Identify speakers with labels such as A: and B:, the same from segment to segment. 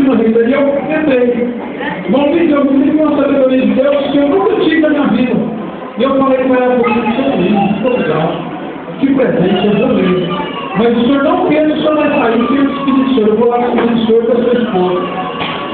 A: uma renda e eu entrei. Bom, eu tive uma sabedoria de Deus que eu nunca tive na minha vida. E eu falei com ela, ficou legal. Que presente, eu vou ler. Mas o senhor não pensa que o senhor vai sair sem o Espírito do Senhor. Eu vou lá com o Espírito do Senhor com a sua esposa.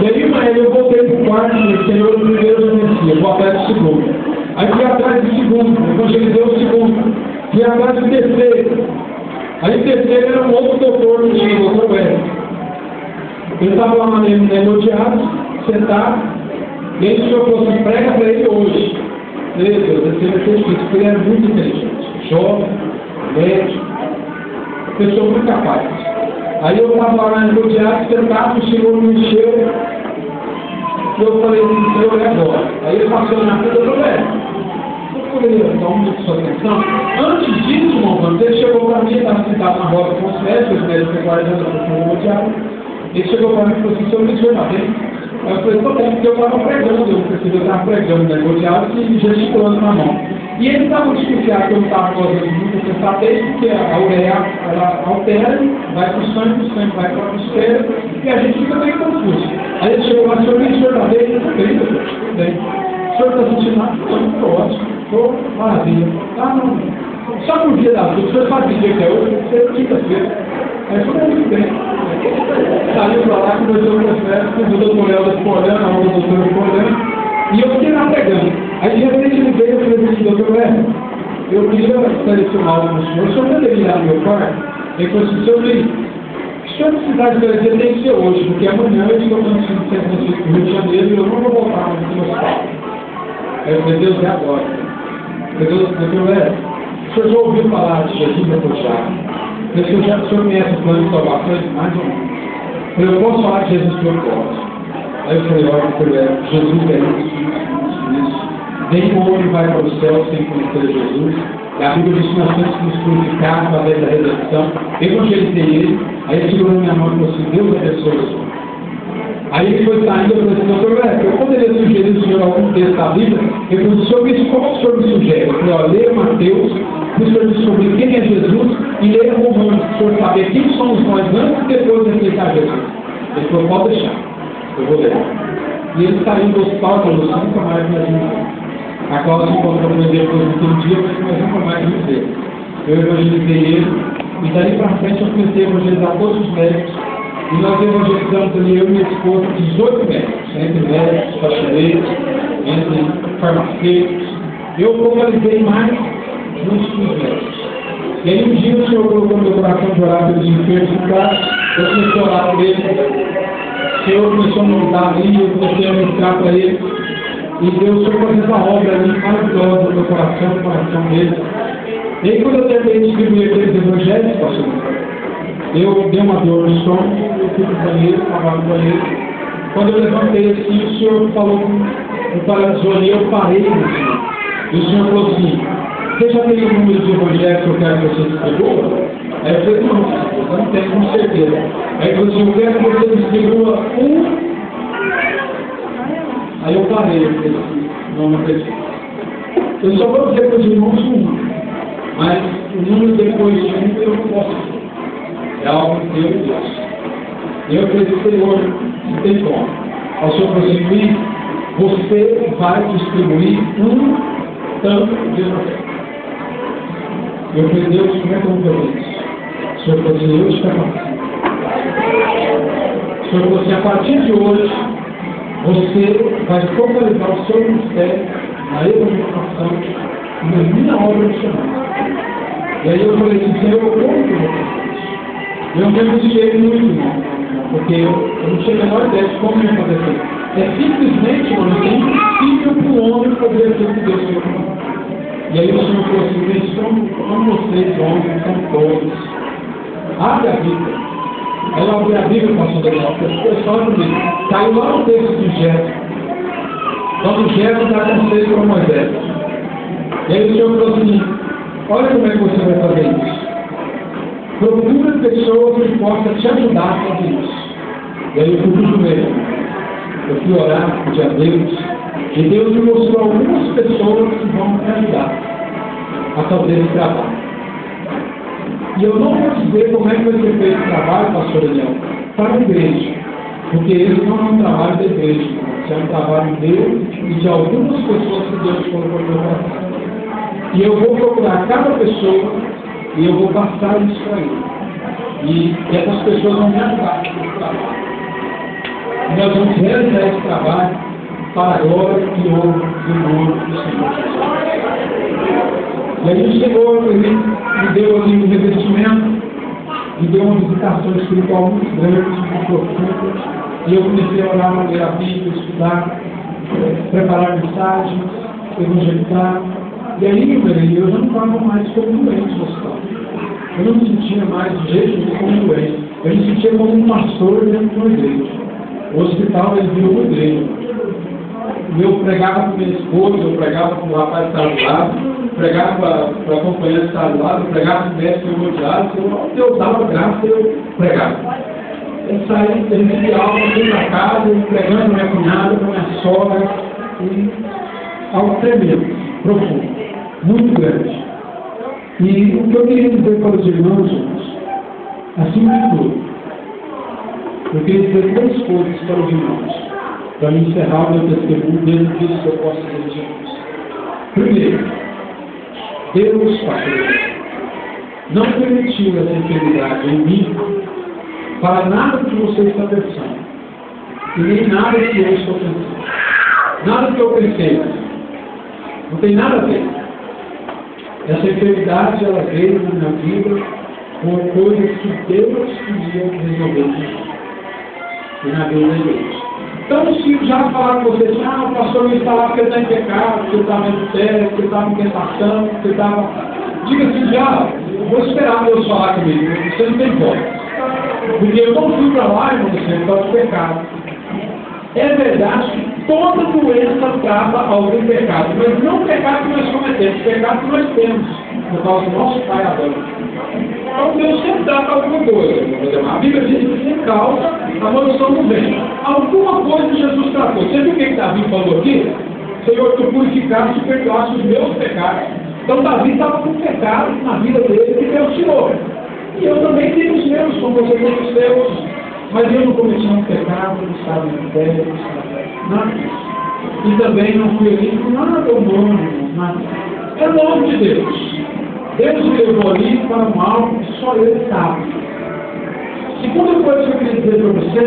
A: Daí, mas eu voltei para o quarto e o Senhor primeiro eu conhecia, vou atrás do segundo. Aí fui atrás do segundo, evangelizei o segundo. Fui atrás do terceiro. Aí o terceiro era um outro doutor que tinha, o doutor Wélio. Ele estava lá no teatro, sentado, e aí o senhor falou assim, prega para ele hoje. Meu Deus, esse vai ser difícil, porque ele era muito inteligente. Jovem, médico, pessoa muito capaz. Aí eu estava lá no teatro, sentado, o senhor me encheu, e eu falei assim, senhor, é agora. Aí ele passou na frente, eu falei, eu poderia dar muito sua atenção. Antes disso, irmão, quando ele chegou para mim, estava sentado na roda com os médicos tem 40 anos no teatro, ele chegou para mim e falou assim, senhor, me senhor está bem? Aí eu falei, estou bem, porque eu estava pregando, eu estava pregando negociado e gesticulando na mão. E ele estava desconfiado que eu não estava gostando muito de sensatez, porque a ureia ela altera, vai para o sangue vai para a atmosfera, e a gente fica meio confuso. Aí ele chegou lá, senhor está bem? Tudo bem. O senhor está sentindo nada? Não, estou ótimo, estou maravilha. Ah, não. Só por dia da vida, o senhor sabe que dia que é hoje? Você quinta-feira. Aí eu falei, muito bem. Saiu para lá, conversou com as festas, o doutor Helder ficou olhando, a outra doutora ficou olhando, e eu fiquei lá pregando. Aí de repente ele veio e falou assim, doutor Helder, eu queria selecionar algo no senhor, o senhor poderia ir lá no meu quarto? Ele falou assim, senhor Luiz, se o senhor precisar esclarecer, tem que ser hoje, porque amanhã eu estou no centro do Rio de Janeiro e eu não vou voltar mais no hospital. Aí eu falei, Deus, é agora. Doutor Helder, o senhor já ouviu falar de Jesus refugiado? O senhor conhece o plano de salvação? Mais ou menos. Eu falei, eu posso falar de Jesus que eu posso. Aí eu falei, olha, Jesus é isso. Nenhum homem vai para o céu sem conhecer Jesus. A Bíblia diz que nós temos que nos purificar através da redenção. Evangelizei ele, aí ele segurou minha mão e falou assim, Deus abençoe o senhor. Aí ele foi saindo, eu falei assim, doutor, eu poderia sugerir ao senhor algum texto da Bíblia? Ele falou, qual o senhor me sugere? Eu falei, leia Mateus, para o senhor descobrir quem é Jesus, e leia Romanos, para o senhor saber quem somos nós antes e depois de aceitar Jesus. Ele falou, pode deixar, eu vou ler. E ele saiu do hospital e falou assim, nunca mais me ajuda. A Cláudia encontrou com ele depois de um dia, mas nunca mais me ver. Eu evangelizei ele, e daí para frente eu comecei a evangelizar todos os médicos. E nós evangelizamos ali, eu e minha esposa, 18 médicos, entre médicos, faxineiros, entre farmacêuticos. Eu focalizei mais nos médicos. E aí um dia o Senhor colocou no meu coração de orar pelos enfermos do cara, eu comecei a orar por ele. O Senhor começou a montar ali, eu comecei a ministrar para ele. E Deus foi fazer essa obra ali maravilhosa no meu coração, no coração dele. E aí quando eu terminei de distribuir aqueles evangelhos, pastor, eu dei uma dor no estômago, eu fui para o banheiro, estava no banheiro. Quando eu levantei assim, o senhor falou, me paralisou ali, eu parei no senhor. E o senhor falou assim, você já tem o número de evangelhos que eu quero que você distribua? Aí eu falei, não tenho, com certeza. Aí ele falou assim, eu quero que você distribua um. Aí eu parei, eu falei assim, não acredito. Eu só vou dizer para os irmãos um, mas o número depois de um eu não posso dizer. É algo que Deus Deus. Eu acredito, Senhor, não tem como. Ao Senhor falou assim, Luiz, você vai distribuir um tanto de evangelho. Eu falei, Deus, como é que eu vou fazer isso? O Senhor falou assim, eu te capacito. O Senhor falou assim, a partir de hoje, você vai focalizar o seu ministério na evangelização e na minha obra missionária. E aí eu falei assim, Senhor, como que eu vou fazer? Eu não renunciei muito, não, porque eu não tinha a menor ideia de como ia fazer isso. É simplesmente, mano, é impossível para o homem fazer aquilo que Deus fez. E aí o Senhor falou assim, como vocês, homens, são todos. Abre a Bíblia. Ela abriu a Bíblia, pastor Daniel, foi só comigo. Caiu lá no texto de Jetro. Quando Jetro dá conselho para Moisés. E aí o Senhor falou assim, olha como é que você vai fazer isso. Procura pessoas que possam te ajudar a fazer isso. E aí eu fui pro joelho. Eu fui orar, pedi a Deus. E Deus me mostrou algumas pessoas que vão me ajudar a fazer esse trabalho. E eu não vou dizer como é que vai ser feito esse trabalho, pastor Daniel, para a igreja. Porque esse não é um trabalho da igreja, isso é um trabalho meu e de algumas pessoas que Deus colocou no meu coração. E eu vou procurar cada pessoa e eu vou passar isso para ele. E essas pessoas vão me ajudar nesse trabalho. E nós vamos realizar esse trabalho para a glória e honra do nome do Senhor Jesus. E aí o Senhor me deu ali um revestimento, me deu uma visitação espiritual muito grande, muito profunda. E eu comecei a orar, ler a Bíblia, estudar, preparar mensagens, evangelizar. E aí, eu já não estava mais como doente no hospital. Eu não me sentia mais de jeito nenhum como doente. Eu me sentia como um pastor dentro de uma igreja. O hospital, ele virou uma igreja. Eu pregava com minha esposa, eu pregava com o rapaz que estava do lado, pregava para a companheira que estava do lado, eu pregava com o médico que eu odiava. Eu dava graça, eu pregava. Eu saí, terminei a aula, fui para casa, pregando com minha cunhada, com minha sogra, e algo tremendo, profundo, muito grande. E o que eu queria dizer para os irmãos, gente, acima de tudo, eu queria dizer 3 coisas para os irmãos, para encerrar o meu testemunho dentro disso que eu posso dizer de irmãos. Primeiro, Deus, pastor, não permitiu essa enfermidade em mim para nada que você está pensando, e nem nada que eu estou pensando, nada que eu pensei, não tem nada a ver. Essa enfermidade, ela veio na minha vida por coisas que Deus queria resolver e na vida da igreja. Então, se já falar com você assim, o pastor me falar porque está em pecado, porque está muito sério, porque estava em tentação, porque estava... Diga assim, já, vou esperar Deus falar comigo, você não tem voz. Porque eu não fui para lá, irmão, por causa do pecado. É verdade que toda doença trata algum pecado, mas não o pecado que nós cometemos, o pecado que nós temos, por causa do nosso Pai Adão. Então Deus sempre trata alguma coisa. A Bíblia diz que sem causa a maldição não vem. Alguma coisa Jesus tratou. Você viu o que Davi falou aqui? Senhor, tu purificaste e perdoaste os meus pecados. Então Davi estava com pecado na vida dele que Deus tirou. E eu também tenho os meus, como você tem os seus, mas eu não cometi um pecado, não estava em pé, nada disso. E também não fui ali com nada humano, nada. É o nome de Deus. Deus me levou ali para um mal que só Ele sabe. Segunda coisa que eu queria dizer para você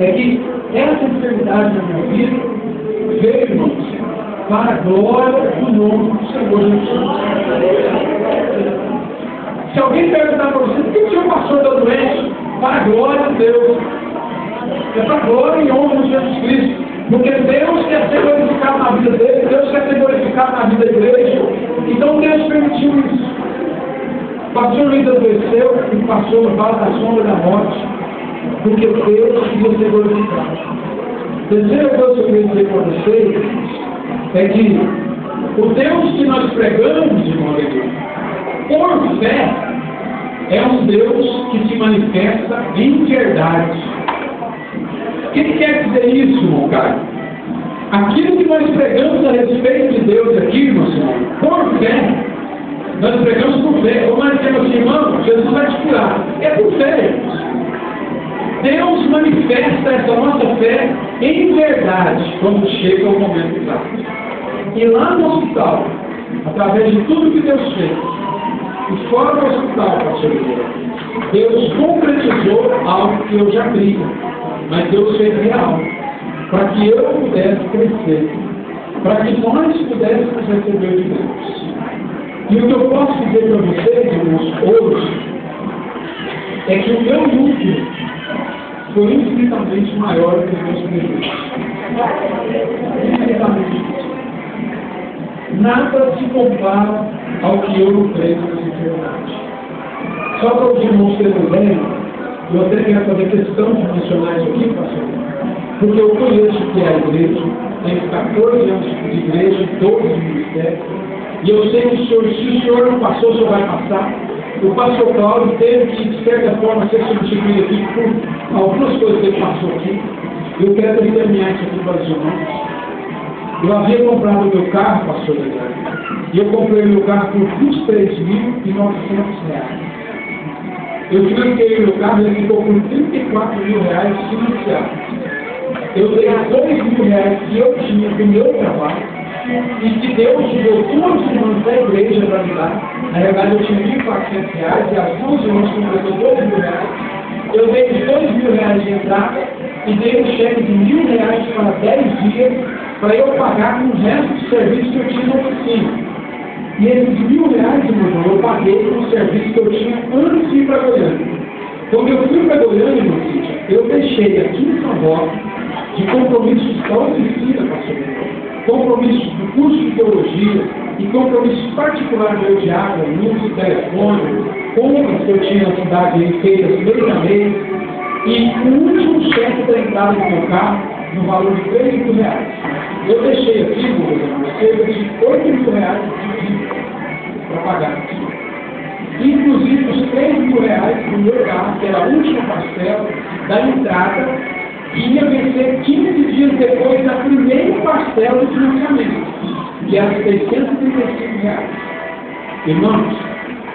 A: é que essa enfermidade na minha vida veio, irmãos, para a glória do nome do Senhor Jesus. Se alguém perguntar para você, por que o seu pastor está doente? Para a glória de Deus. É para a glória e honra de Jesus Cristo. Porque Deus quer ser glorificado na vida dele, Deus quer ser glorificado na vida da igreja. Então Deus permitiu isso. O pastor Luiz adoeceu e passou no vale da sombra da morte. Porque Deus queria ser glorificado. Terceira coisa que eu queria dizer para vocês é que o Deus que nós pregamos, irmão da igreja, por fé, é um Deus que se manifesta em verdade. O que quer dizer isso, irmão Caio? Aquilo que nós pregamos a respeito de Deus aqui, irmão, por fé, nós pregamos por fé. Como nós temos assim, irmão, Jesus vai te curar. É por fé, irmãos. Deus manifesta essa nossa fé em verdade quando chega o momento exato. E lá no hospital, através de tudo que Deus fez, e fora do hospital, pastor, Deus concretizou algo que eu já cria, mas Deus fez real, para que eu pudesse crescer, para que nós pudéssemos receber de Deus. E o que eu posso dizer para vocês, irmãos, hoje, é que o meu lucro foi infinitamente maior do que os meus prejuízos. Infinitamente. Nada se compara ao que eu lucrei nessa enfermidade. Só para os irmãos terem ideia, eu até quero fazer questão de mencionar isso aqui, pastor, porque eu conheço o que é a igreja, tenho 14 anos de igreja, 12 de ministério, e eu sei que se o senhor não passou, o senhor vai passar. O pastor Cláudio teve que, de certa forma, ser substituído aqui por algumas coisas que ele passou aqui. Eu quero terminar isso aqui para os irmãos. Eu havia comprado o meu carro, pastor Leandro, e eu comprei o meu carro por R$ 23.900. Eu financei o meu carro, ele ficou com 34 mil reais financiado. Eu dei 2 mil reais que eu tinha do meu trabalho e que Deus usou 2 irmãs da igreja para me dar. Na verdade, eu tinha 1.400 reais e as 2 irmãs completou 2 mil reais. Eu dei os 2 mil reais de entrada e dei um cheque de 1.000 reais para 10 dias para eu pagar com o resto do serviço que eu tinha na oficina. E esses 1.000 reais, meu irmão, eu paguei com o serviço que eu tinha antes de ir para Goiânia. Quando eu fui para Goiânia, meu filho, eu deixei aqui em São Roque de compromissos da oficina, pastor, compromissos do curso de teologia e compromissos particulares meu de água, luz, telefone, compras que eu tinha na cidade aí, feitas mês a mês, e o último cheque da entrada do meu carro, no valor de 3 mil reais. Eu deixei aqui, meu irmão, cerca de 8 mil reais para pagar. Inclusive os 3 mil reais do meu carro, que era a última parcela da entrada, ia vencer 15 dias depois da primeira parcela do financiamento, que era 635 reais. Irmãos,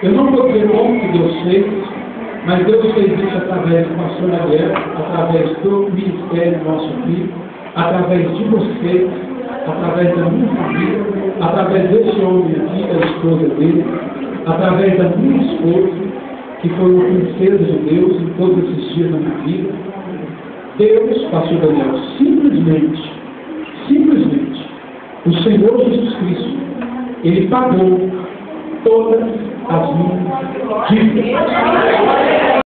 A: eu não vou dizer como que Deus fez, mas Deus fez isso através do pastor Gabriel, através do ministério do nosso filho, através de você, através da minha família, através desse homem aqui, da esposa dele, através da minha esposa, que foi uma princesa de Deus em todos esses dias da minha vida. Deus, pastor Daniel, simplesmente, o Senhor Jesus Cristo, Ele pagou todas as minhas dívidas.